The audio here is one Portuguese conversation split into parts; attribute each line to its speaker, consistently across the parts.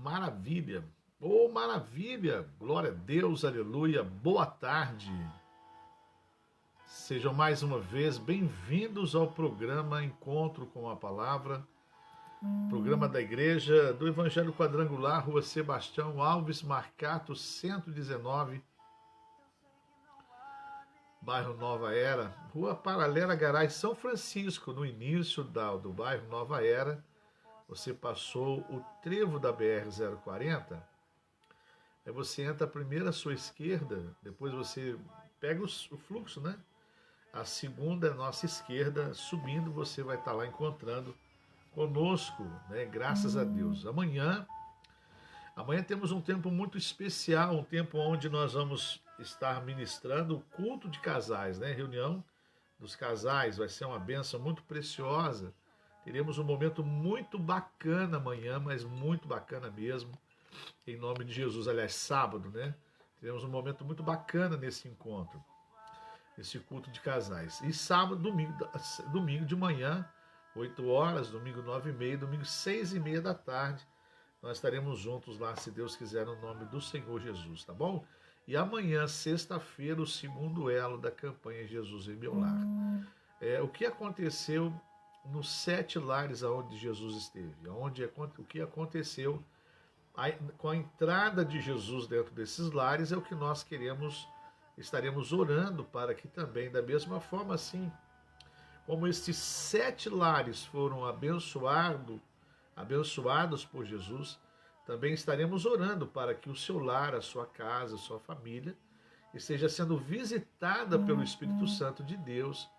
Speaker 1: Maravilha. Oh, maravilha. Glória a Deus, aleluia. Boa tarde. Sejam mais uma vez bem-vindos ao programa Encontro com a Palavra, programa da Igreja do Evangelho Quadrangular, Rua Sebastião Alves Marcato, 119, bairro Nova Era, Rua Paralela Garay, São Francisco, no início do bairro Nova Era. Você passou o trevo da BR-040, aí você entra primeiro à sua esquerda, depois você pega o fluxo, né? A segunda, à nossa esquerda, subindo, você vai estar lá encontrando conosco, né? Graças a Deus. Amanhã temos um tempo muito especial, um tempo onde nós vamos estar ministrando o culto de casais, né? Reunião dos casais, vai ser uma bênção muito preciosa. Teremos um momento muito bacana amanhã, mas muito bacana mesmo, em nome de Jesus. Aliás, sábado, né? Teremos um momento muito bacana nesse encontro, esse culto de casais. E sábado, domingo de manhã, 8 horas, domingo 9h30, domingo 6h30 da tarde, nós estaremos juntos lá, se Deus quiser, no nome do Senhor Jesus, tá bom? E amanhã, sexta-feira, o segundo elo da campanha Jesus em Meu Lar. O que aconteceu nos 7 lares onde Jesus esteve? O que aconteceu com a entrada de Jesus dentro desses lares é o que nós estaremos orando para que também, da mesma forma assim, como estes 7 lares foram abençoados por Jesus, também estaremos orando para que o seu lar, a sua casa, a sua família, esteja sendo visitada pelo Espírito Santo de Deus.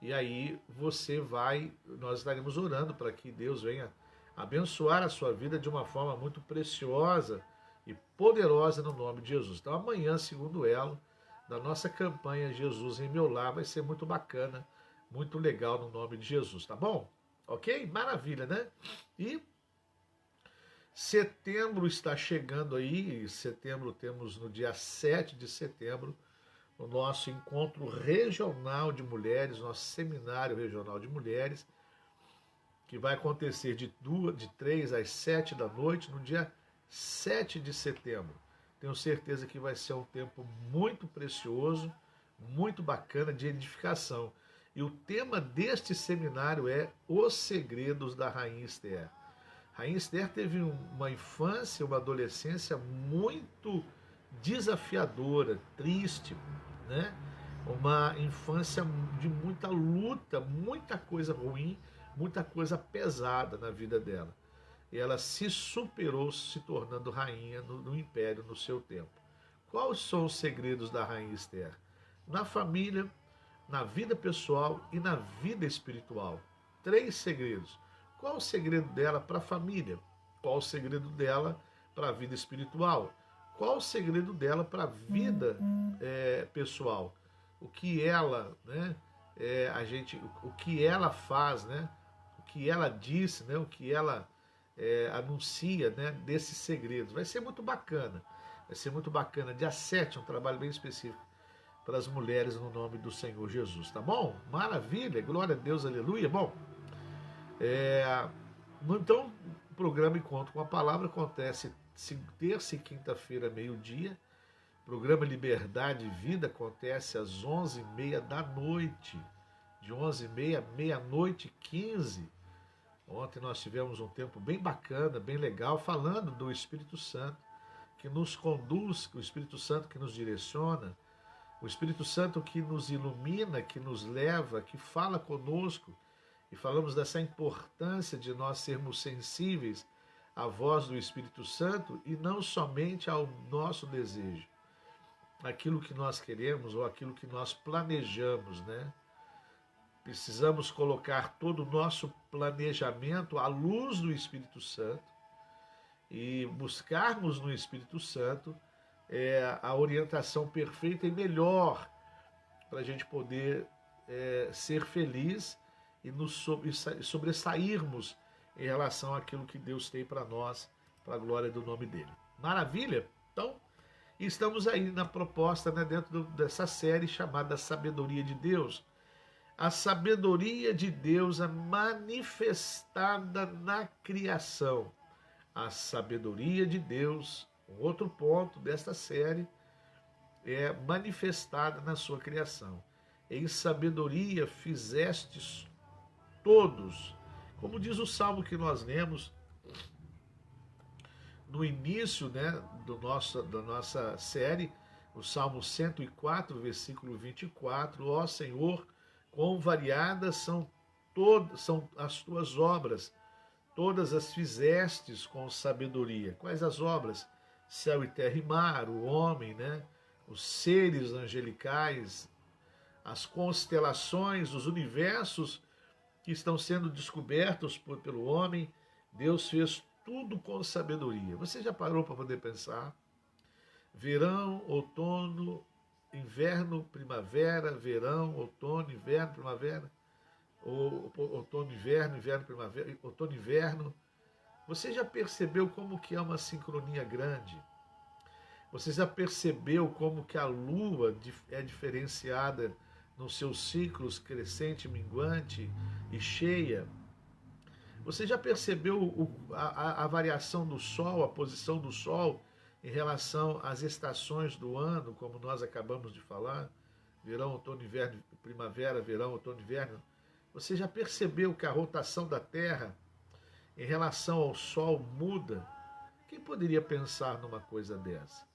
Speaker 1: E aí nós estaremos orando para que Deus venha abençoar a sua vida de uma forma muito preciosa e poderosa no nome de Jesus. Então amanhã, segundo elo da nossa campanha Jesus em Meu Lar, vai ser muito bacana, muito legal no nome de Jesus, tá bom? Ok? Maravilha, né? E setembro está chegando aí, temos no dia 7 de setembro, o nosso encontro regional de mulheres, nosso seminário regional de mulheres, que vai acontecer de 3 às 7 da noite, no dia 7 de setembro. Tenho certeza que vai ser um tempo muito precioso, muito bacana, de edificação. E o tema deste seminário é Os Segredos da Rainha Esther. Rainha Esther teve uma infância, uma adolescência muito desafiadora, triste, né? Uma infância de muita luta, muita coisa ruim, muita coisa pesada na vida dela. E ela se superou, se tornando rainha no império no seu tempo. Quais são os segredos da Rainha Esther? Na família, na vida pessoal e na vida espiritual. 3 segredos. Qual o segredo dela para a família? Qual o segredo dela para a vida espiritual? Qual o segredo dela para a vida pessoal? O que ela, né? O que ela faz, né? O que ela disse, né? O que ela anuncia, né? Desses segredos. Vai ser muito bacana. Vai ser muito bacana. Dia 7, um trabalho bem específico para as mulheres no nome do Senhor Jesus, tá bom? Maravilha, glória a Deus, aleluia. Bom, então o programa Encontro com a Palavra acontece terça e quinta-feira, meio-dia. O programa Liberdade e Vida acontece às 11h30 da noite, de 11h30 à meia-noite 15. Ontem nós tivemos um tempo bem bacana, bem legal, falando do Espírito Santo que nos conduz, o Espírito Santo que nos direciona, o Espírito Santo que nos ilumina, que nos leva, que fala conosco. E falamos dessa importância de nós sermos sensíveis à voz do Espírito Santo e não somente ao nosso desejo, aquilo que nós queremos ou aquilo que nós planejamos, né? Precisamos colocar todo o nosso planejamento à luz do Espírito Santo e buscarmos no Espírito Santo a orientação perfeita e melhor para a gente poder ser feliz e sobressairmos em relação àquilo que Deus tem para nós, para a glória do nome dele. Maravilha? Então, estamos aí na proposta, né, dentro dessa série chamada Sabedoria de Deus. A sabedoria de Deus é manifestada na criação. A sabedoria de Deus, um outro ponto desta série, é manifestada na sua criação. Em sabedoria fizestes todos, como diz o salmo que nós lemos no início, né, da nossa série, o Salmo 104, versículo 24, ó Senhor, quão variadas são as tuas obras, todas as fizestes com sabedoria. Quais as obras? Céu e terra e mar, o homem, né, os seres angelicais, as constelações, os universos que estão sendo descobertos pelo homem. Deus fez tudo com sabedoria. Você já parou para poder pensar? Verão, outono, inverno, primavera, verão, outono, inverno, primavera, outono, inverno, inverno, primavera, outono, inverno. Você já percebeu como que é uma sincronia grande? Você já percebeu como que a lua é diferenciada nos seus ciclos crescente, minguante e cheia? Você já percebeu a variação do Sol, a posição do Sol em relação às estações do ano, como nós acabamos de falar? Verão, outono, inverno, primavera, verão, outono, inverno. Você já percebeu que a rotação da Terra em relação ao Sol muda? Quem poderia pensar numa coisa dessa?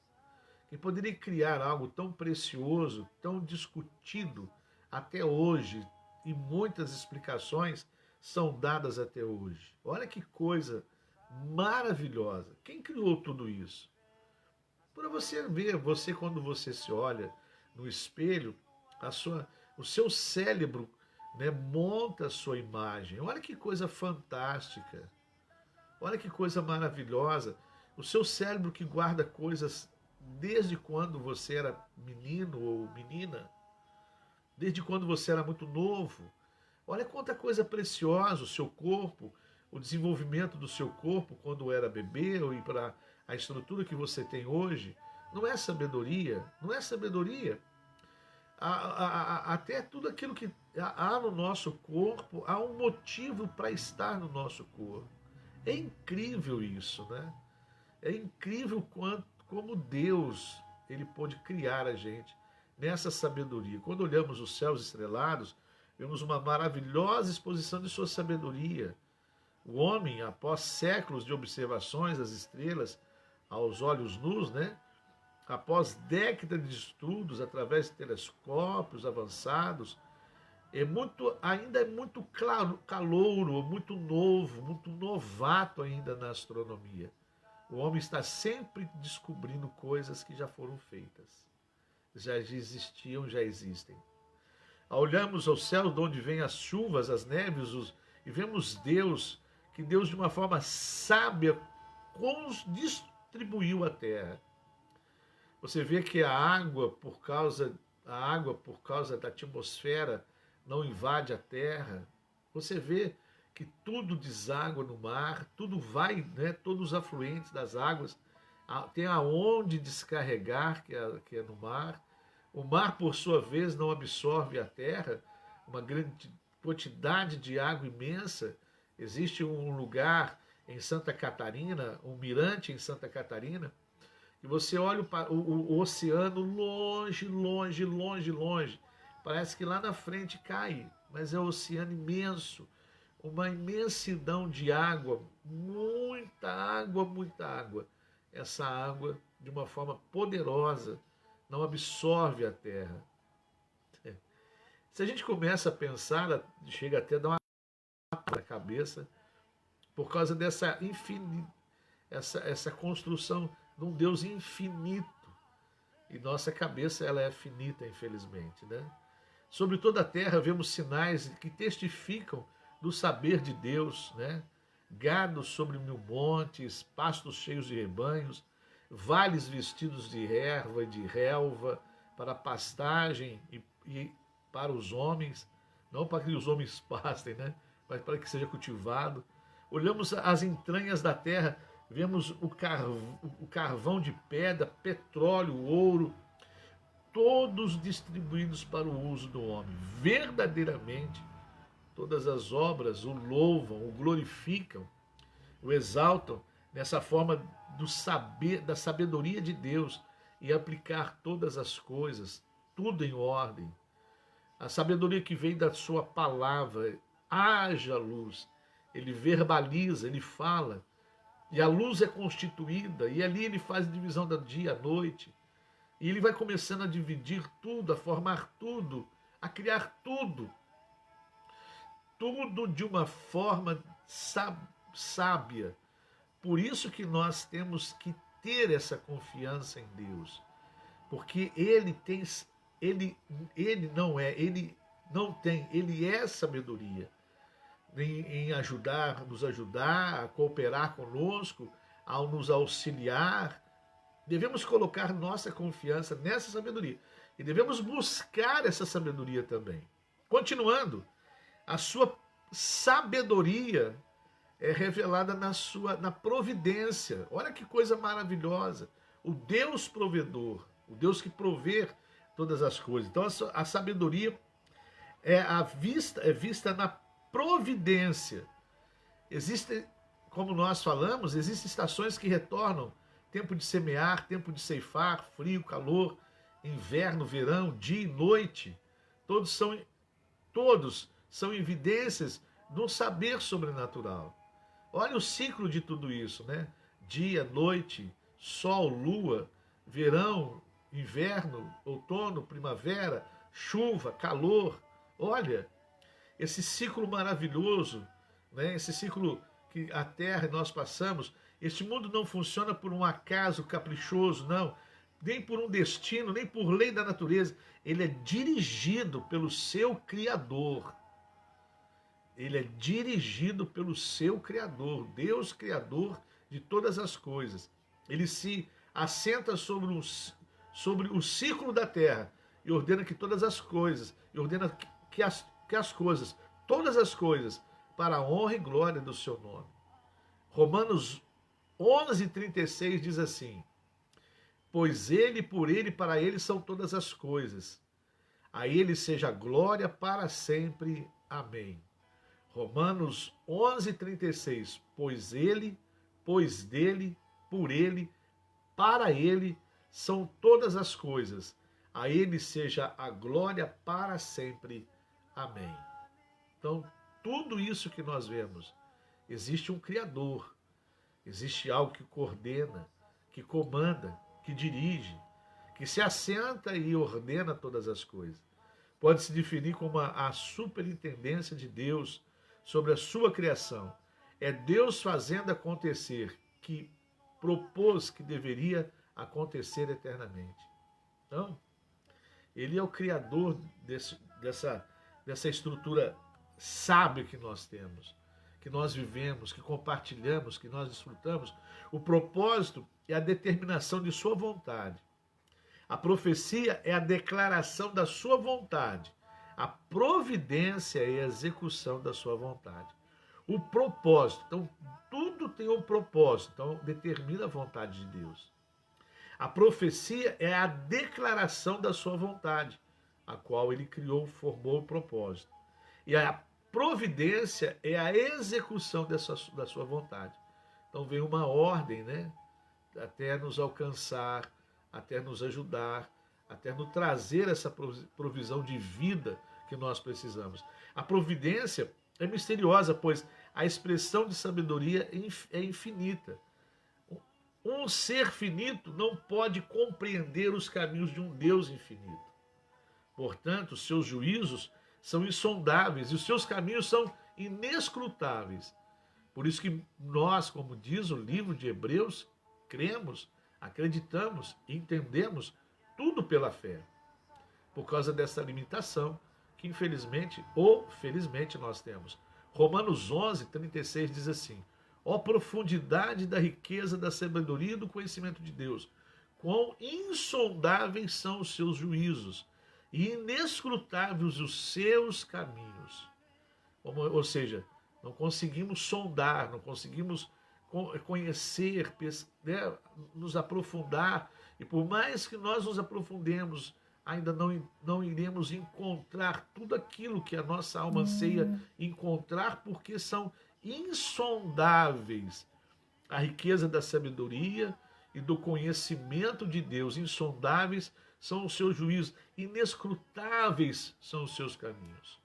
Speaker 1: Quem poderia criar algo tão precioso, tão discutido até hoje, e muitas explicações são dadas até hoje? Olha que coisa maravilhosa. Quem criou tudo isso? Para você ver, você quando você se olha no espelho, o seu cérebro, né, monta a sua imagem. Olha que coisa fantástica. Olha que coisa maravilhosa. O seu cérebro que guarda coisas desde quando você era menino ou menina, desde quando você era muito novo. Olha quanta coisa preciosa o seu corpo, o desenvolvimento do seu corpo quando era bebê ou para a estrutura que você tem hoje. Não é sabedoria? Não é sabedoria? Até tudo aquilo que há no nosso corpo, há um motivo para estar no nosso corpo. É incrível isso, né? É incrível como Deus ele pôde criar a gente nessa sabedoria. Quando olhamos os céus estrelados, vemos uma maravilhosa exposição de sua sabedoria. O homem, após séculos de observações das estrelas aos olhos nus, né? Após décadas de estudos através de telescópios avançados, ainda é muito calouro, muito novo, muito novato ainda na astronomia. O homem está sempre descobrindo coisas que já foram feitas, já existiam, já existem. Olhamos ao céu de onde vêm as chuvas, as neves, e vemos Deus, que Deus de uma forma sábia distribuiu a terra. Você vê que a água, por causa da atmosfera, não invade a terra. Você vê que tudo deságua no mar, tudo vai, né, todos os afluentes das águas tem aonde descarregar, que é no mar. O mar, por sua vez, não absorve a terra, uma grande quantidade de água imensa. Existe um lugar em Santa Catarina, um mirante em Santa Catarina, e você olha o oceano longe, longe, longe, longe. Parece que lá na frente cai, mas é um oceano imenso, uma imensidão de água, muita água, muita água. Essa água, de uma forma poderosa, não absorve a terra. Se a gente começa a pensar, chega até a dar uma na cabeça, por causa dessa essa construção de um Deus infinito. E nossa cabeça ela é finita, infelizmente, né? Sobre toda a terra vemos sinais que testificam do saber de Deus, né? Gado sobre 1000 montes, pastos cheios de rebanhos, vales vestidos de erva e de relva para pastagem e para os homens, não para que os homens pastem, né? Mas para que seja cultivado. Olhamos as entranhas da terra, vemos o carvão de pedra, petróleo, ouro, todos distribuídos para o uso do homem. Verdadeiramente, todas as obras o louvam, o glorificam, o exaltam, nessa forma do saber, da sabedoria de Deus e aplicar todas as coisas, tudo em ordem. A sabedoria que vem da sua palavra, haja luz. Ele verbaliza, ele fala, e a luz é constituída, e ali ele faz a divisão do dia à noite, e ele vai começando a dividir tudo, a formar tudo, a criar tudo, tudo de uma forma sábia. Por isso que nós temos que ter essa confiança em Deus, porque ele não tem, ele é sabedoria em ajudar, nos ajudar, a cooperar conosco, ao nos auxiliar. Devemos colocar nossa confiança nessa sabedoria e devemos buscar essa sabedoria também. Continuando, a sua sabedoria é revelada na providência. Olha que coisa maravilhosa. O Deus provedor, o Deus que provê todas as coisas. Então a sabedoria é vista na providência. Existem, como nós falamos, existem estações que retornam: tempo de semear, tempo de ceifar, frio, calor, inverno, verão, dia e noite. Todos são evidências de um saber sobrenatural. Olha o ciclo de tudo isso, né? Dia, noite, sol, lua, verão, inverno, outono, primavera, chuva, calor. Olha, esse ciclo maravilhoso, né? Esse ciclo que a Terra e nós passamos. Este mundo não funciona por um acaso caprichoso, não, nem por um destino, nem por lei da natureza. Ele é dirigido pelo seu Criador. Ele é dirigido pelo seu Criador, Deus Criador de todas as coisas. Ele se assenta sobre o ciclo da terra e ordena que todas as coisas, e ordena que as coisas, todas as coisas, para a honra e glória do seu nome. Romanos 11:36 diz assim: pois ele, por ele, para ele são todas as coisas. A ele seja a glória para sempre. Amém. Romanos 11:36, pois ele, pois dele, por ele, para ele são todas as coisas. A ele seja a glória para sempre. Amém. Então, tudo isso que nós vemos, existe um Criador, existe algo que coordena, que comanda, que dirige, que se assenta e ordena todas as coisas. Pode se definir como a superintendência de Deus sobre a sua criação. É Deus fazendo acontecer que propôs que deveria acontecer eternamente. Então, ele é o criador dessa estrutura sábia que nós temos, que nós vivemos, que compartilhamos, que nós desfrutamos. O propósito é a determinação de sua vontade. A profecia é a declaração da sua vontade. A providência é a execução da sua vontade. O propósito, então tudo tem um propósito, então determina a vontade de Deus. A profecia é a declaração da sua vontade, a qual ele criou, formou o propósito. E a providência é a execução da sua vontade. Então vem uma ordem, né? Até nos alcançar, até nos ajudar, até nos trazer essa provisão de vida que nós precisamos. A providência é misteriosa, pois a expressão de sabedoria é infinita. Um ser finito não pode compreender os caminhos de um Deus infinito. Portanto, os seus juízos são insondáveis e os seus caminhos são inescrutáveis. Por isso que nós, como diz o livro de Hebreus, cremos, acreditamos e entendemos tudo pela fé. Por causa dessa limitação que infelizmente ou felizmente nós temos. Romanos 11:36 diz assim: ó profundidade da riqueza, da sabedoria e do conhecimento de Deus, quão insondáveis são os seus juízos e inescrutáveis os seus caminhos. Ou seja, não conseguimos sondar, não conseguimos conhecer, né, nos aprofundar, e por mais que nós nos aprofundemos, ainda não iremos encontrar tudo aquilo que a nossa alma anseia encontrar, porque são insondáveis A riqueza da sabedoria e do conhecimento de Deus, insondáveis são os seus juízos, inescrutáveis são os seus caminhos.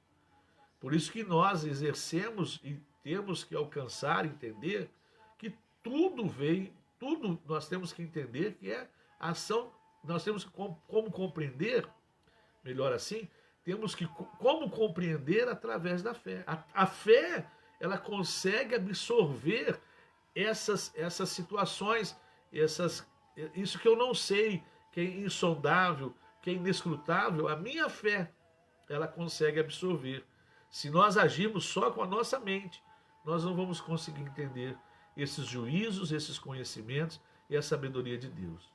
Speaker 1: Por isso que nós exercemos e temos que alcançar, entender que tudo vem, tudo nós temos que entender que é ação, nós temos que como compreender, melhor assim, temos que como compreender através da fé. A fé, ela consegue absorver essas situações, isso que eu não sei, que é insondável, que é inescrutável, a minha fé, ela consegue absorver. Se nós agirmos só com a nossa mente, nós não vamos conseguir entender esses juízos, esses conhecimentos e a sabedoria de Deus.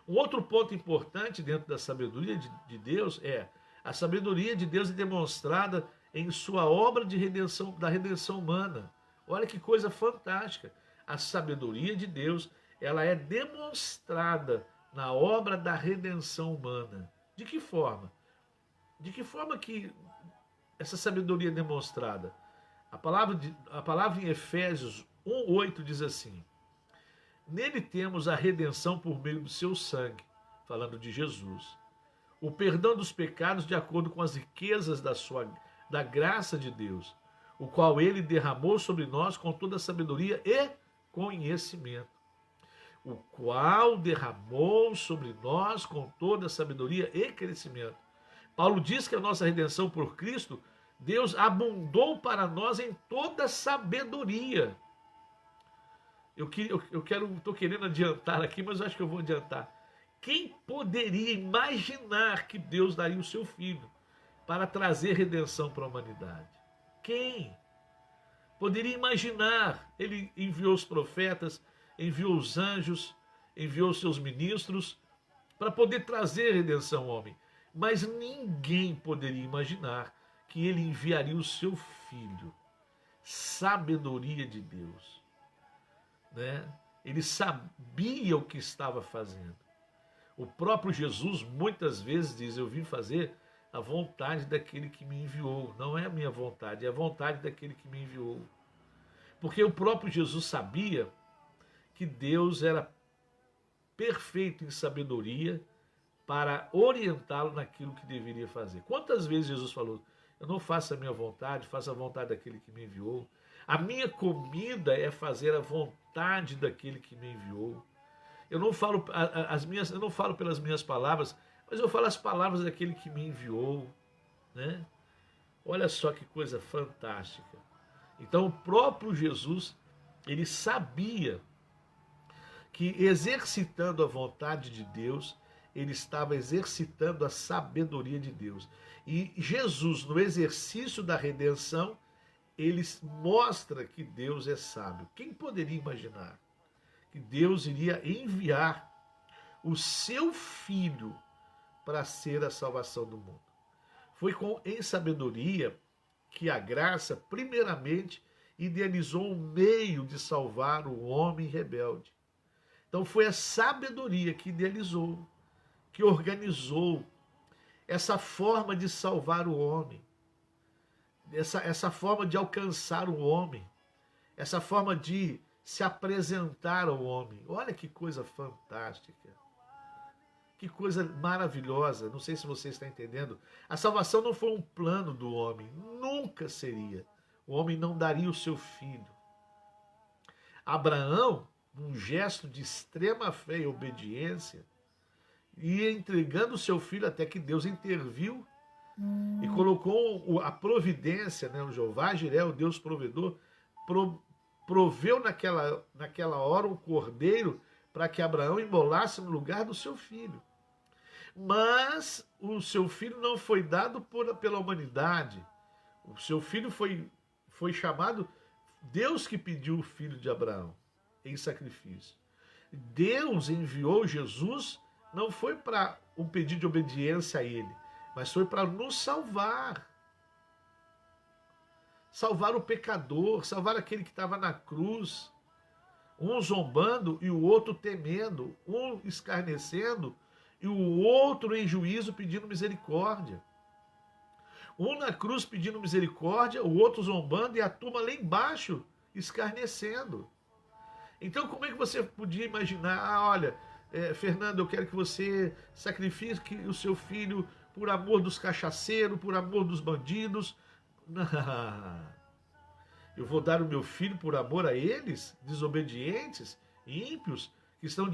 Speaker 1: Um outro ponto importante dentro da sabedoria de Deus é a sabedoria de Deus é demonstrada em sua obra de redenção, da redenção humana. Olha que coisa fantástica. A sabedoria de Deus, ela é demonstrada na obra da redenção humana. De que forma? De que forma que essa sabedoria é demonstrada? A palavra em Efésios 1:8 diz assim: nele temos a redenção por meio do seu sangue, falando de Jesus, o perdão dos pecados de acordo com as riquezas da graça de Deus, o qual ele derramou sobre nós com toda a sabedoria e conhecimento. O qual derramou sobre nós com toda a sabedoria e crescimento. Paulo diz que a nossa redenção por Cristo, Deus abundou para nós em toda sabedoria. Estou querendo adiantar aqui, mas eu acho que eu vou adiantar. Quem poderia imaginar que Deus daria o seu Filho para trazer redenção para a humanidade? Quem poderia imaginar? Ele enviou os profetas, enviou os anjos, enviou os seus ministros para poder trazer redenção ao homem. Mas ninguém poderia imaginar que ele enviaria o seu Filho. Sabedoria de Deus, né? Ele sabia o que estava fazendo. O próprio Jesus muitas vezes diz: eu vim fazer a vontade daquele que me enviou. Não é a minha vontade, é a vontade daquele que me enviou. Porque o próprio Jesus sabia que Deus era perfeito em sabedoria para orientá-lo naquilo que deveria fazer. Quantas vezes Jesus falou: eu não faço a minha vontade, faço a vontade daquele que me enviou. A minha comida é fazer a vontade daquele que me enviou. Eu não falo eu não falo pelas minhas palavras, mas eu falo as palavras daquele que me enviou, né? Olha só que coisa fantástica. Então o próprio Jesus, ele sabia que exercitando a vontade de Deus, ele estava exercitando a sabedoria de Deus. E Jesus, no exercício da redenção, ele mostra que Deus é sábio. Quem poderia imaginar que Deus iria enviar o seu Filho para ser a salvação do mundo? Foi em sabedoria que a graça, primeiramente, idealizou um meio de salvar o homem rebelde. Então foi a sabedoria que idealizou, que organizou essa forma de salvar o homem, essa forma de alcançar o homem, essa forma de se apresentar ao homem. Olha que coisa fantástica, que coisa maravilhosa. Não sei se você está entendendo. A salvação não foi um plano do homem, nunca seria. O homem não daria o seu filho. Abraão, num gesto de extrema fé e obediência, ia entregando o seu filho até que Deus interviu e colocou a providência, né? O Jeová Jiré, o Deus provedor, proveu naquela hora um cordeiro para que Abraão imolasse no lugar do seu filho. Mas o seu filho não foi dado pela humanidade. O seu filho foi chamado, Deus que pediu o filho de Abraão em sacrifício. Deus enviou Jesus, não foi para um pedido de obediência a ele, mas foi para nos salvar. Salvar o pecador, salvar aquele que estava na cruz. Um zombando e o outro temendo, um escarnecendo e o outro em juízo pedindo misericórdia. Um na cruz pedindo misericórdia, o outro zombando e a turma lá embaixo escarnecendo. Então, como é que você podia imaginar, olha, Fernando, eu quero que você sacrifique o seu filho por amor dos cachaceiros, por amor dos bandidos. Não. Eu vou dar o meu filho por amor a eles, desobedientes, ímpios, que estão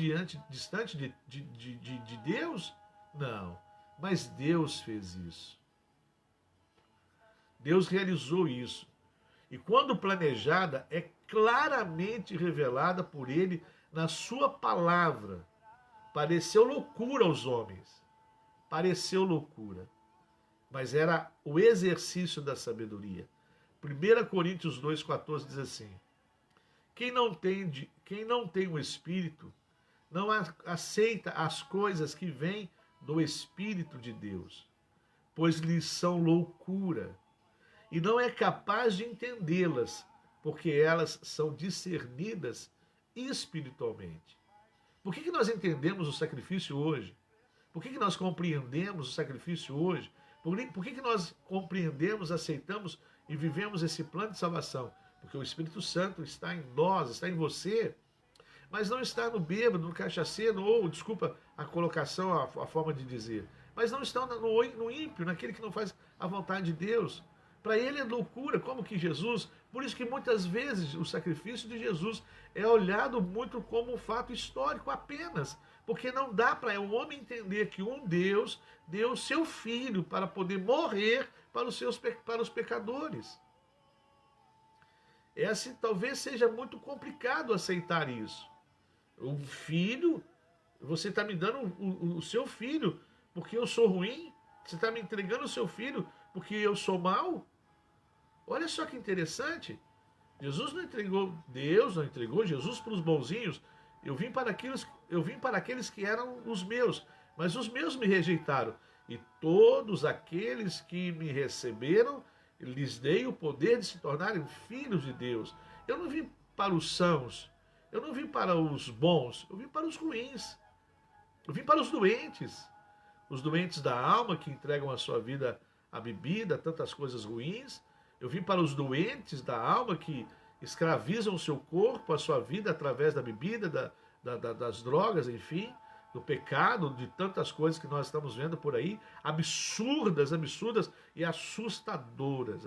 Speaker 1: distante de Deus? Não. Mas Deus fez isso. Deus realizou isso. E quando planejada, é claramente revelada por ele na sua palavra. Pareceu loucura aos homens. Pareceu loucura. Mas era o exercício da sabedoria. 1 Coríntios 2,14 diz assim: quem não tem o Espírito não aceita as coisas que vêm do Espírito de Deus, pois lhes são loucura, e não é capaz de entendê-las, porque elas são discernidas espiritualmente. Por que nós entendemos o sacrifício hoje? Por que nós compreendemos o sacrifício hoje? Por que nós compreendemos, aceitamos e vivemos esse plano de salvação? Porque o Espírito Santo está em nós, está em você, mas não está no bêbado, no cachaceiro, ou, desculpa a colocação, a forma de dizer, mas não está no ímpio, naquele que não faz a vontade de Deus. Para ele é loucura, como que Jesus... Por isso que muitas vezes o sacrifício de Jesus é olhado muito como um fato histórico apenas, porque não dá para o homem entender que um Deus deu o seu filho para poder morrer para os pecadores. Talvez seja muito complicado aceitar isso. Um filho, você está me dando o seu filho porque eu sou ruim? Você está me entregando o seu filho porque eu sou mau? Olha só que interessante. Jesus não entregou, Deus não entregou Jesus para os bonzinhos. Eu vim para aqueles que eram os meus, mas os meus me rejeitaram. E todos aqueles que me receberam, lhes dei o poder de se tornarem filhos de Deus. Eu não vim para os sãos, eu não vim para os bons, eu vim para os ruins. Eu vim para os doentes da alma que entregam a sua vida à bebida, tantas coisas ruins. Eu vim para os doentes da alma que escravizam o seu corpo, a sua vida através da bebida, das drogas, enfim, do pecado, de tantas coisas que nós estamos vendo por aí, absurdas e assustadoras.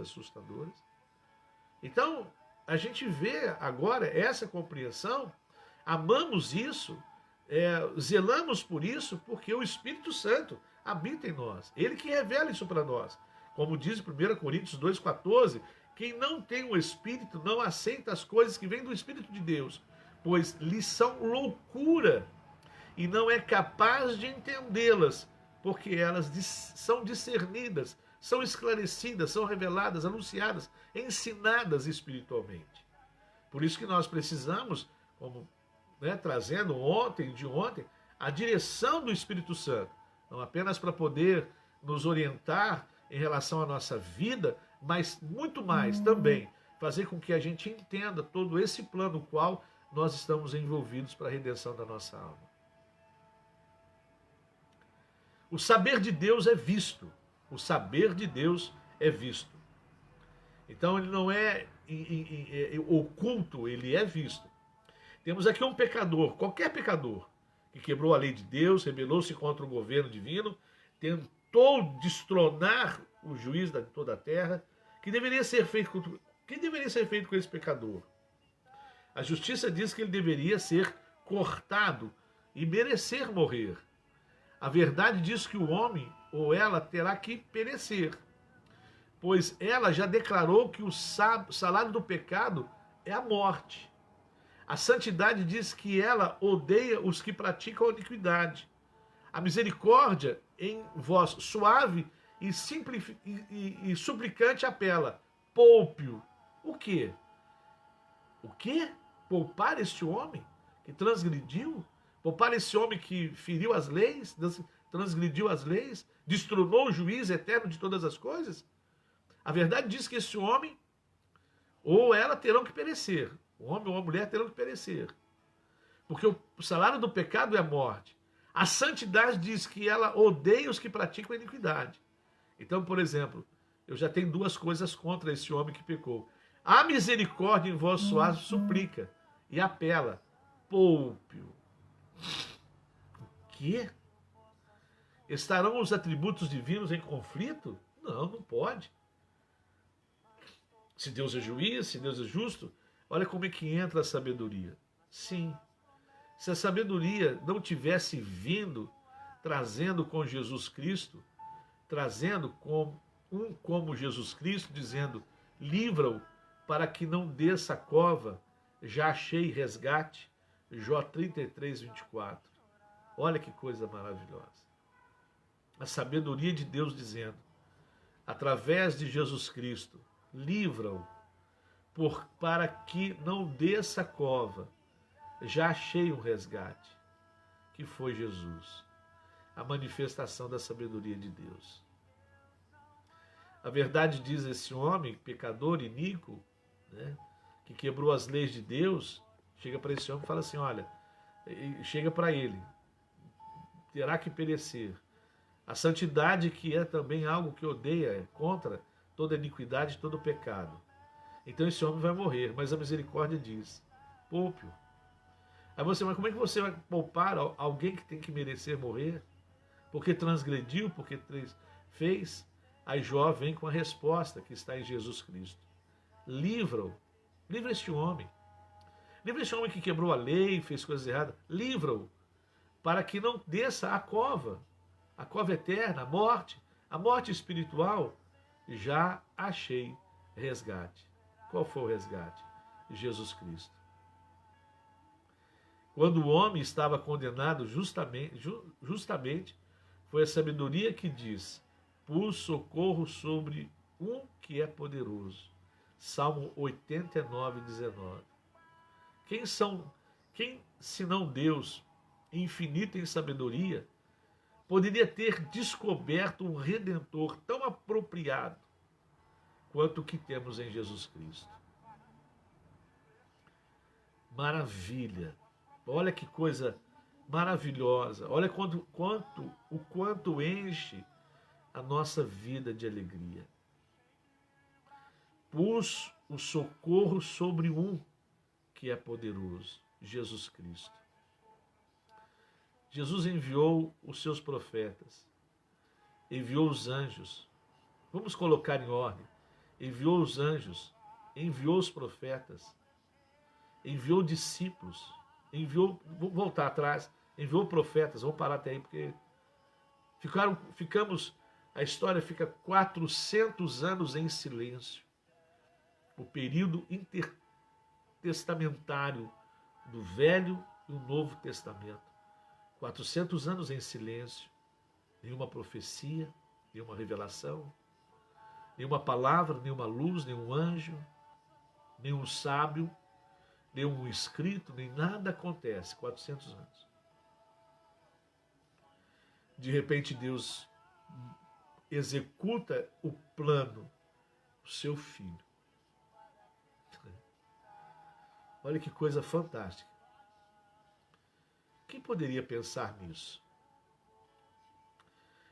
Speaker 1: Então, a gente vê agora essa compreensão, amamos isso, zelamos por isso, porque o Espírito Santo habita em nós. Ele que revela isso para nós. Como diz 1 Coríntios 2,14, quem não tem o Espírito não aceita as coisas que vêm do Espírito de Deus, pois lhes são loucura e não é capaz de entendê-las, porque elas são discernidas, são esclarecidas, são reveladas, anunciadas, ensinadas espiritualmente. Por isso que nós precisamos, como trazendo de ontem, a direção do Espírito Santo, não apenas para poder nos orientar em relação à nossa vida, mas muito mais também fazer com que a gente entenda todo esse plano no qual nós estamos envolvidos para a redenção da nossa alma. O saber de Deus é visto. O saber de Deus é visto. Então ele não é oculto, ele é visto. Temos aqui um pecador, qualquer pecador, que quebrou a lei de Deus, rebelou-se contra o governo divino, tentou destronar o juiz de toda a terra. Que deveria ser feito com esse pecador? A justiça diz que ele deveria ser cortado e merecer morrer. A verdade diz que o homem ou ela terá que perecer, pois ela já declarou que o salário do pecado é a morte. A santidade diz que ela odeia os que praticam a iniquidade. A misericórdia, em voz suave e suplicante, apela: poupe-o. O quê? O quê? Poupar este homem que transgrediu? Poupar esse homem que feriu as leis, transgrediu as leis, destronou o juiz eterno de todas as coisas? A verdade diz que esse homem ou ela terão que perecer. O homem ou a mulher terão que perecer. Porque o salário do pecado é a morte. A santidade diz que ela odeia os que praticam a iniquidade. Então, por exemplo, eu já tenho duas coisas contra esse homem que pecou. A misericórdia em voz suave suplica e apela poupe-o. O quê? Estarão os atributos divinos em conflito? Não, não pode. Se Deus é juiz, se Deus é justo, olha como é que entra a sabedoria. Sim, se a sabedoria não tivesse vindo, trazendo com Jesus Cristo, trazendo como Jesus Cristo, dizendo, livra-o para que não desça a cova, já achei resgate, Jó 33, 24. Olha que coisa maravilhosa. A sabedoria de Deus dizendo, através de Jesus Cristo, livra-o para que não desça a cova, já achei um resgate, que foi Jesus, a manifestação da sabedoria de Deus. A verdade diz esse homem, pecador, iníquo, né, que quebrou as leis de Deus, chega para esse homem e fala assim, olha, chega para ele, terá que perecer. A santidade, que é também algo que odeia, é contra toda iniquidade e todo pecado. Então esse homem vai morrer, mas a misericórdia diz, poupe-o. Aí você, mas como é que você vai poupar alguém que tem que merecer morrer? Porque transgrediu, porque fez? Aí Jó vem com a resposta que está em Jesus Cristo. Livra-o, livra este homem. Livra este homem que quebrou a lei, fez coisas erradas. Livra-o, para que não desça a cova eterna, a morte espiritual. Já achei resgate. Qual foi o resgate? Jesus Cristo. Quando o homem estava condenado justamente, foi a sabedoria que diz, pus socorro sobre um que é poderoso. Salmo 89, 19. Quem, senão Deus, infinito em sabedoria, poderia ter descoberto um Redentor tão apropriado quanto o que temos em Jesus Cristo? Maravilha! Olha que coisa maravilhosa! Olha o quanto enche a nossa vida de alegria. Pus o socorro sobre um que é poderoso, Jesus Cristo. Jesus enviou os seus profetas, enviou os anjos. Vamos colocar em ordem. Enviou os anjos, enviou os profetas, enviou discípulos, vou voltar atrás, enviou profetas, vamos parar até aí, porque a história fica 400 anos em silêncio. O período intertestamentário do Velho e o Novo Testamento. 400 anos em silêncio, nenhuma profecia, nenhuma revelação, nenhuma palavra, nenhuma luz, nenhum anjo, nenhum sábio, nenhum escrito, nem nada acontece. 400 anos. De repente Deus executa o plano, o seu filho. Olha que coisa fantástica. Quem poderia pensar nisso?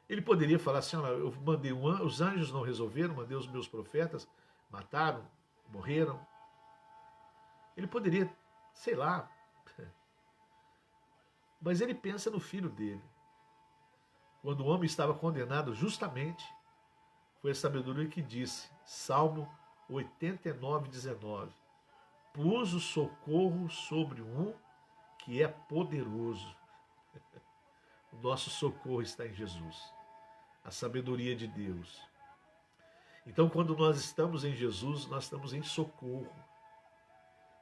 Speaker 1: Ele poderia falar assim, olha, eu mandei os anjos não resolveram, mandei os meus profetas, mataram, morreram. Ele poderia, sei lá, mas ele pensa no filho dele. Quando o homem estava condenado justamente, foi a sabedoria que disse, Salmo 89, 19, pus o socorro sobre um que é poderoso. O nosso socorro está em Jesus, a sabedoria de Deus. Então, quando nós estamos em Jesus, nós estamos em socorro.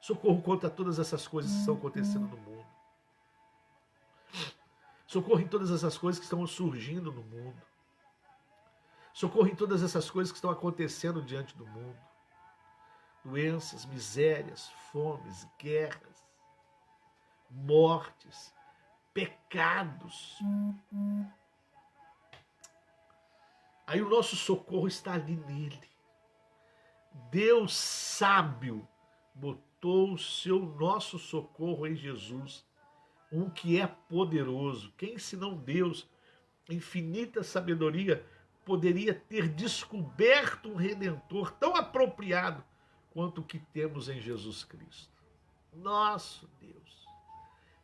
Speaker 1: Socorro contra todas essas coisas que estão acontecendo no mundo. Socorro em todas essas coisas que estão surgindo no mundo. Socorro em todas essas coisas que estão acontecendo diante do mundo. Doenças, misérias, fomes, guerras, mortes, pecados. Aí o nosso socorro está ali nele. Deus sábio botou o nosso socorro em Jesus, um que é poderoso. Quem senão Deus, infinita sabedoria, poderia ter descoberto um Redentor tão apropriado quanto o que temos em Jesus Cristo? Nosso Deus,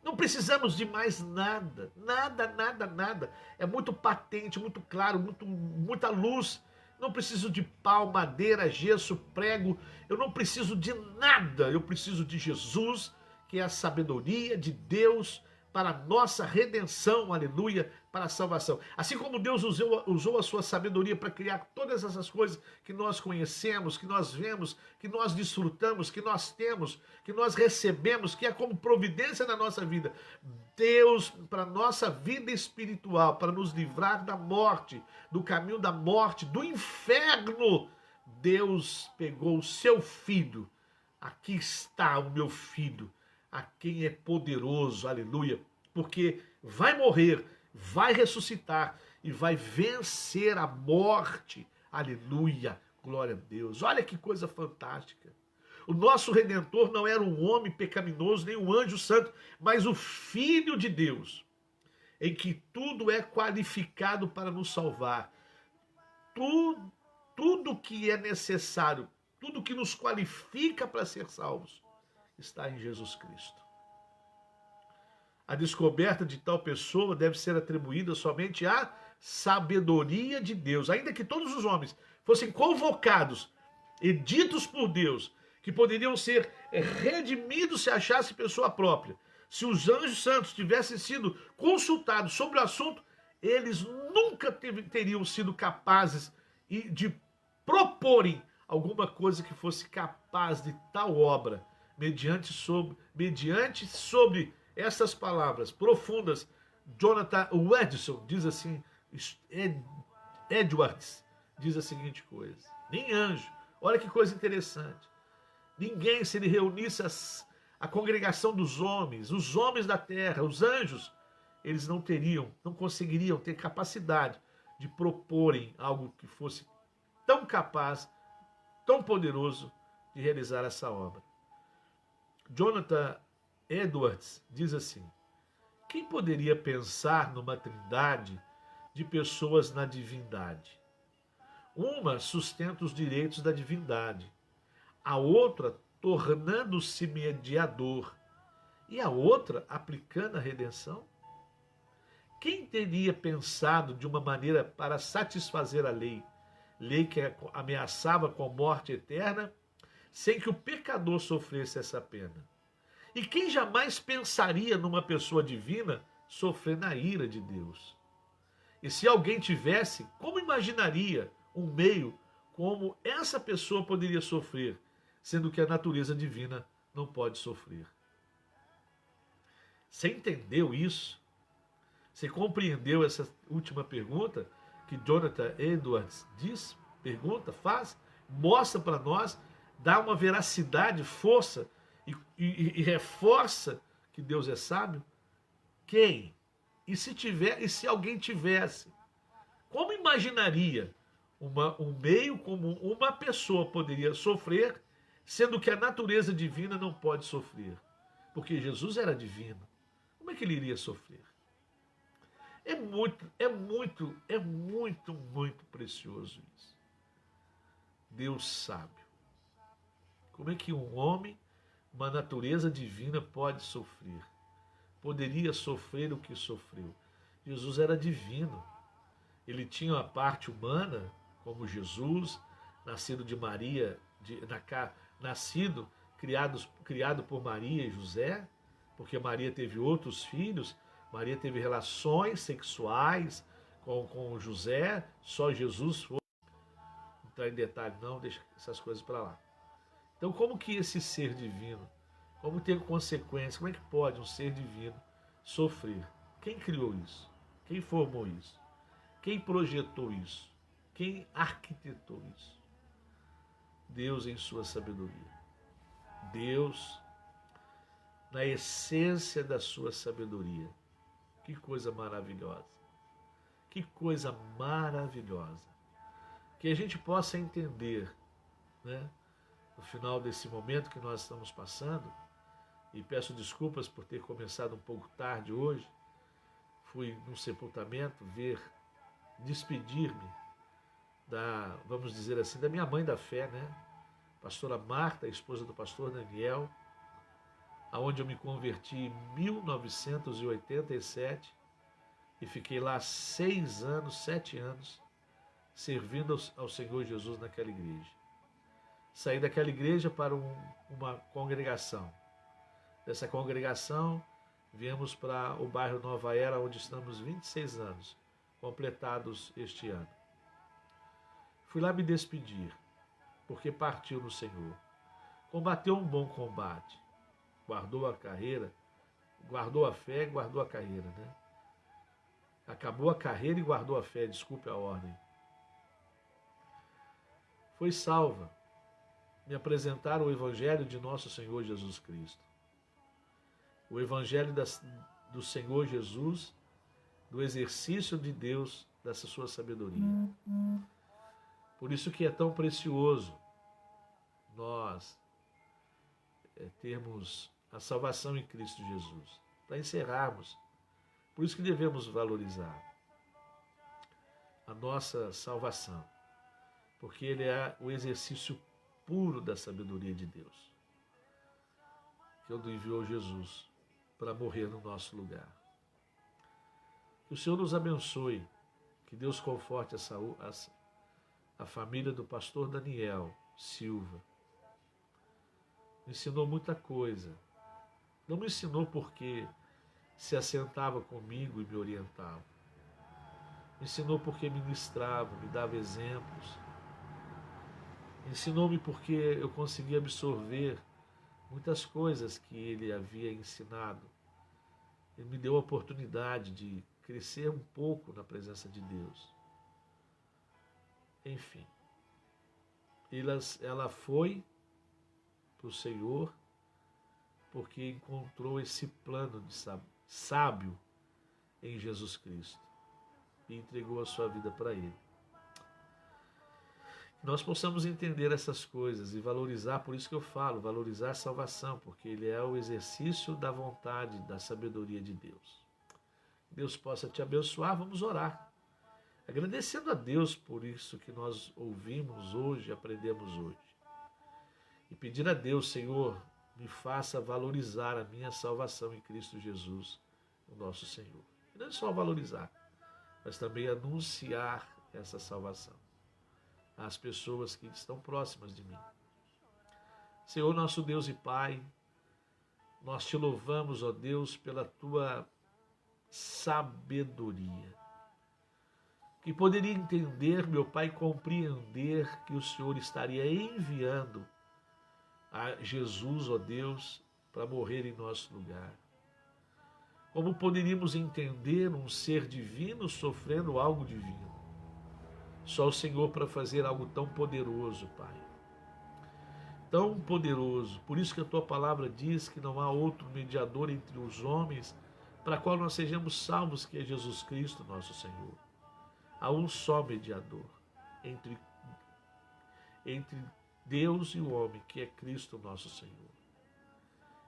Speaker 1: Não precisamos de mais nada, nada, nada, nada. É muito patente, muito claro, muita luz. Não preciso de pau, madeira, gesso, prego. Eu não preciso de nada. Eu preciso de Jesus, que é a sabedoria de Deus para a nossa redenção, aleluia, para a salvação. Assim como Deus usou a sua sabedoria para criar todas essas coisas que nós conhecemos, que nós vemos, que nós desfrutamos, que nós temos, que nós recebemos, que é como providência na nossa vida. Deus, para a nossa vida espiritual, para nos livrar da morte, do caminho da morte, do inferno, Deus pegou o seu filho. Aqui está o meu filho, a quem é poderoso, aleluia, porque vai morrer, vai ressuscitar e vai vencer a morte, aleluia, glória a Deus. Olha que coisa fantástica. O nosso Redentor não era um homem pecaminoso, nem um anjo santo, mas o Filho de Deus, em que tudo é qualificado para nos salvar. Tudo que é necessário, tudo que nos qualifica para ser salvos, está em Jesus Cristo. A descoberta de tal pessoa deve ser atribuída somente à sabedoria de Deus. Ainda que todos os homens fossem convocados e ditos por Deus, que poderiam ser redimidos se achasse pessoa própria. Se os anjos santos tivessem sido consultados sobre o assunto, eles nunca teriam sido capazes de proporem alguma coisa que fosse capaz de tal obra, mediante sobre essas palavras profundas. Jonathan Edwards diz assim, Edwards diz a seguinte coisa: nem anjo, olha que coisa interessante, ninguém, se ele reunisse a congregação dos homens, os homens da terra, os anjos, eles não conseguiriam ter capacidade de proporem algo que fosse tão capaz, tão poderoso de realizar essa obra. Jonathan Edwards diz assim: quem poderia pensar numa trindade de pessoas na divindade? Uma sustenta os direitos da divindade, a outra tornando-se mediador, e a outra aplicando a redenção? Quem teria pensado de uma maneira para satisfazer a lei que ameaçava com morte eterna, sem que o pecador sofresse essa pena? E quem jamais pensaria numa pessoa divina sofrendo a ira de Deus? E se alguém tivesse, como imaginaria um meio como essa pessoa poderia sofrer, sendo que a natureza divina não pode sofrer? Você entendeu isso? Você compreendeu essa última pergunta que Jonathan Edwards diz, faz, mostra para nós, dá uma veracidade, força e reforça que Deus é sábio? Quem? E se alguém tivesse? Como imaginaria um meio como uma pessoa poderia sofrer, sendo que a natureza divina não pode sofrer? Porque Jesus era divino. Como é que ele iria sofrer? É muito precioso isso. Deus sábio. Como é que um homem, uma natureza divina, pode sofrer? Poderia sofrer o que sofreu. Jesus era divino. Ele tinha a parte humana, como Jesus, nascido de Maria, criado por Maria e José, porque Maria teve outros filhos. Maria teve relações sexuais com José, só Jesus foi. Não entrar em detalhe não, deixa essas coisas para lá. Então, como que esse ser divino, como ter consequências, como é que pode um ser divino sofrer? Quem criou isso? Quem formou isso? Quem projetou isso? Quem arquitetou isso? Deus em sua sabedoria. Deus na essência da sua sabedoria. Que coisa maravilhosa. Que coisa maravilhosa. Que a gente possa entender, né, no final desse momento que nós estamos passando, e peço desculpas por ter começado um pouco tarde hoje, fui num sepultamento despedir-me vamos dizer assim, da minha mãe da fé, né? Pastora Marta, esposa do pastor Daniel. aonde eu me converti em 1987 e fiquei lá 6 anos, 7 anos, servindo ao Senhor Jesus naquela igreja. Saí daquela igreja para uma congregação. Dessa congregação, viemos para o bairro Nova Era, onde estamos 26 anos, completados este ano. Fui lá me despedir, porque partiu no Senhor. Combateu um bom combate, guardou a carreira, guardou a fé e guardou a carreira, né? Acabou a carreira e guardou a fé, desculpe a ordem. Foi salva. Me apresentaram o Evangelho de nosso Senhor Jesus Cristo. O Evangelho do Senhor Jesus, do exercício de Deus, dessa sua sabedoria. Por isso que é tão precioso nós termos a salvação em Cristo Jesus. Para encerrarmos, por isso que devemos valorizar a nossa salvação, porque ele é o exercício puro da sabedoria de Deus, que ele enviou Jesus para morrer no nosso lugar. Que o Senhor nos abençoe, que Deus conforte a família do pastor Daniel Silva. Me ensinou muita coisa. Não me ensinou porque se assentava comigo e me orientava. Me ensinou porque ministrava, me dava exemplos. Ensinou-me porque eu consegui absorver muitas coisas que ele havia ensinado. Ele me deu a oportunidade de crescer um pouco na presença de Deus. Enfim, ela foi para o Senhor porque encontrou esse plano de sábio em Jesus Cristo e entregou a sua vida para Ele. Nós possamos entender essas coisas e valorizar, por isso que eu falo, valorizar a salvação, porque ele é o exercício da vontade, da sabedoria de Deus. Deus possa te abençoar, vamos orar. Agradecendo a Deus por isso que nós ouvimos hoje, aprendemos hoje. E pedir a Deus, Senhor, me faça valorizar a minha salvação em Cristo Jesus, o nosso Senhor. E não é só valorizar, mas também anunciar essa salvação às pessoas que estão próximas de mim. Senhor, nosso Deus e Pai, nós te louvamos, ó Deus, pela tua sabedoria. Que poderia entender, meu Pai, compreender que o Senhor estaria enviando a Jesus, ó Deus, para morrer em nosso lugar. Como poderíamos entender um ser divino sofrendo algo divino? Só o Senhor para fazer algo tão poderoso, Pai. Tão poderoso. Por isso que a tua palavra diz que não há outro mediador entre os homens para qual nós sejamos salvos, que é Jesus Cristo, nosso Senhor. Há um só mediador entre Deus e o homem, que é Cristo, nosso Senhor.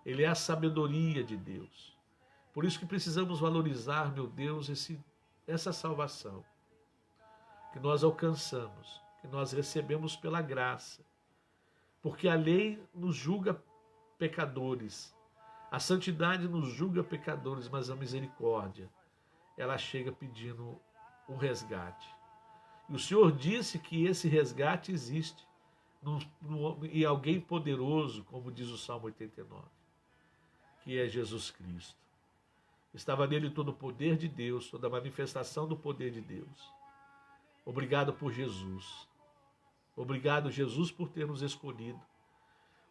Speaker 1: Ele é a sabedoria de Deus. Por isso que precisamos valorizar, meu Deus, essa salvação que nós alcançamos, que nós recebemos pela graça. Porque a lei nos julga pecadores, a santidade nos julga pecadores, mas a misericórdia, ela chega pedindo um resgate. E o Senhor disse que esse resgate existe em alguém poderoso, como diz o Salmo 89, que é Jesus Cristo. Estava nele todo o poder de Deus, toda a manifestação do poder de Deus. Obrigado por Jesus. Obrigado, Jesus, por ter nos escolhido.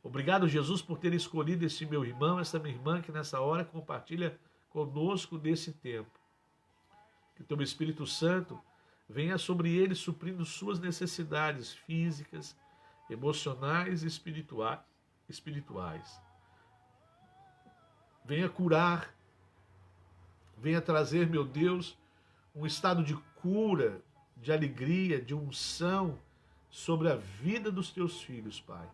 Speaker 1: Obrigado, Jesus, por ter escolhido esse meu irmão, essa minha irmã que nessa hora compartilha conosco desse tempo. Que o teu Espírito Santo venha sobre ele suprindo suas necessidades físicas, emocionais e espirituais. Venha curar, venha trazer, meu Deus, um estado de cura, de alegria, de unção sobre a vida dos teus filhos, Pai.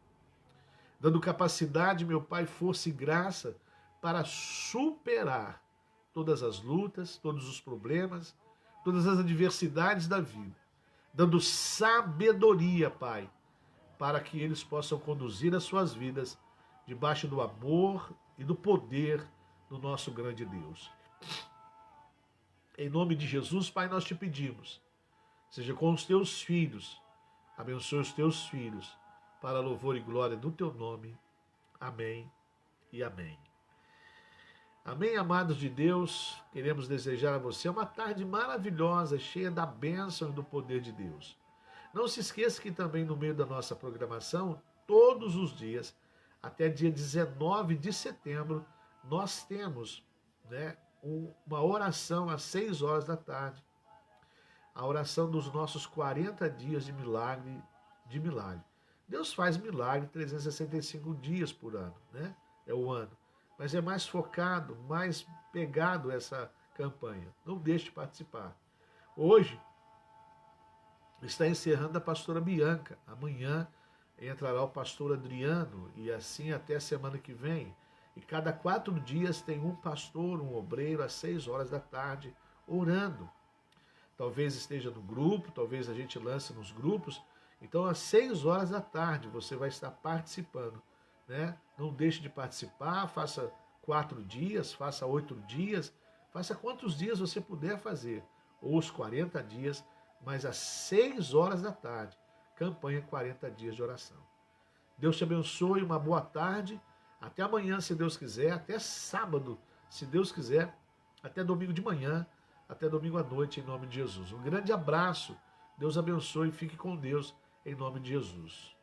Speaker 1: Dando capacidade, meu Pai, força e graça para superar todas as lutas, todos os problemas, todas as adversidades da vida. Dando sabedoria, Pai, para que eles possam conduzir as suas vidas debaixo do amor e do poder do nosso grande Deus. Em nome de Jesus, Pai, nós te pedimos, seja com os teus filhos, abençoe os teus filhos, para louvor e glória do teu nome. Amém e amém. Amém, amados de Deus, queremos desejar a você uma tarde maravilhosa, cheia da bênção e do poder de Deus. Não se esqueça que também no meio da nossa programação, todos os dias, até dia 19 de setembro, nós temos, uma oração às 6 horas da tarde. A oração dos nossos 40 dias de milagre, Deus faz milagre 365 dias por ano, É o ano. Mas é mais focado, mais pegado essa campanha. Não deixe de participar. Hoje está encerrando a pastora Bianca. Amanhã entrará o pastor Adriano e assim até a semana que vem. E cada 4 dias tem um pastor, um obreiro, às 6 horas da tarde, orando. Talvez esteja no grupo, talvez a gente lance nos grupos. Então, às 6 horas da tarde, você vai estar participando. Não deixe de participar, faça 4 dias, faça 8 dias, faça quantos dias você puder fazer, ou os 40 dias, mas às 6 horas da tarde, campanha 40 dias de oração. Deus te abençoe, uma boa tarde, até amanhã, se Deus quiser, até sábado, se Deus quiser, até domingo de manhã, até domingo à noite, em nome de Jesus. Um grande abraço, Deus abençoe e fique com Deus, em nome de Jesus.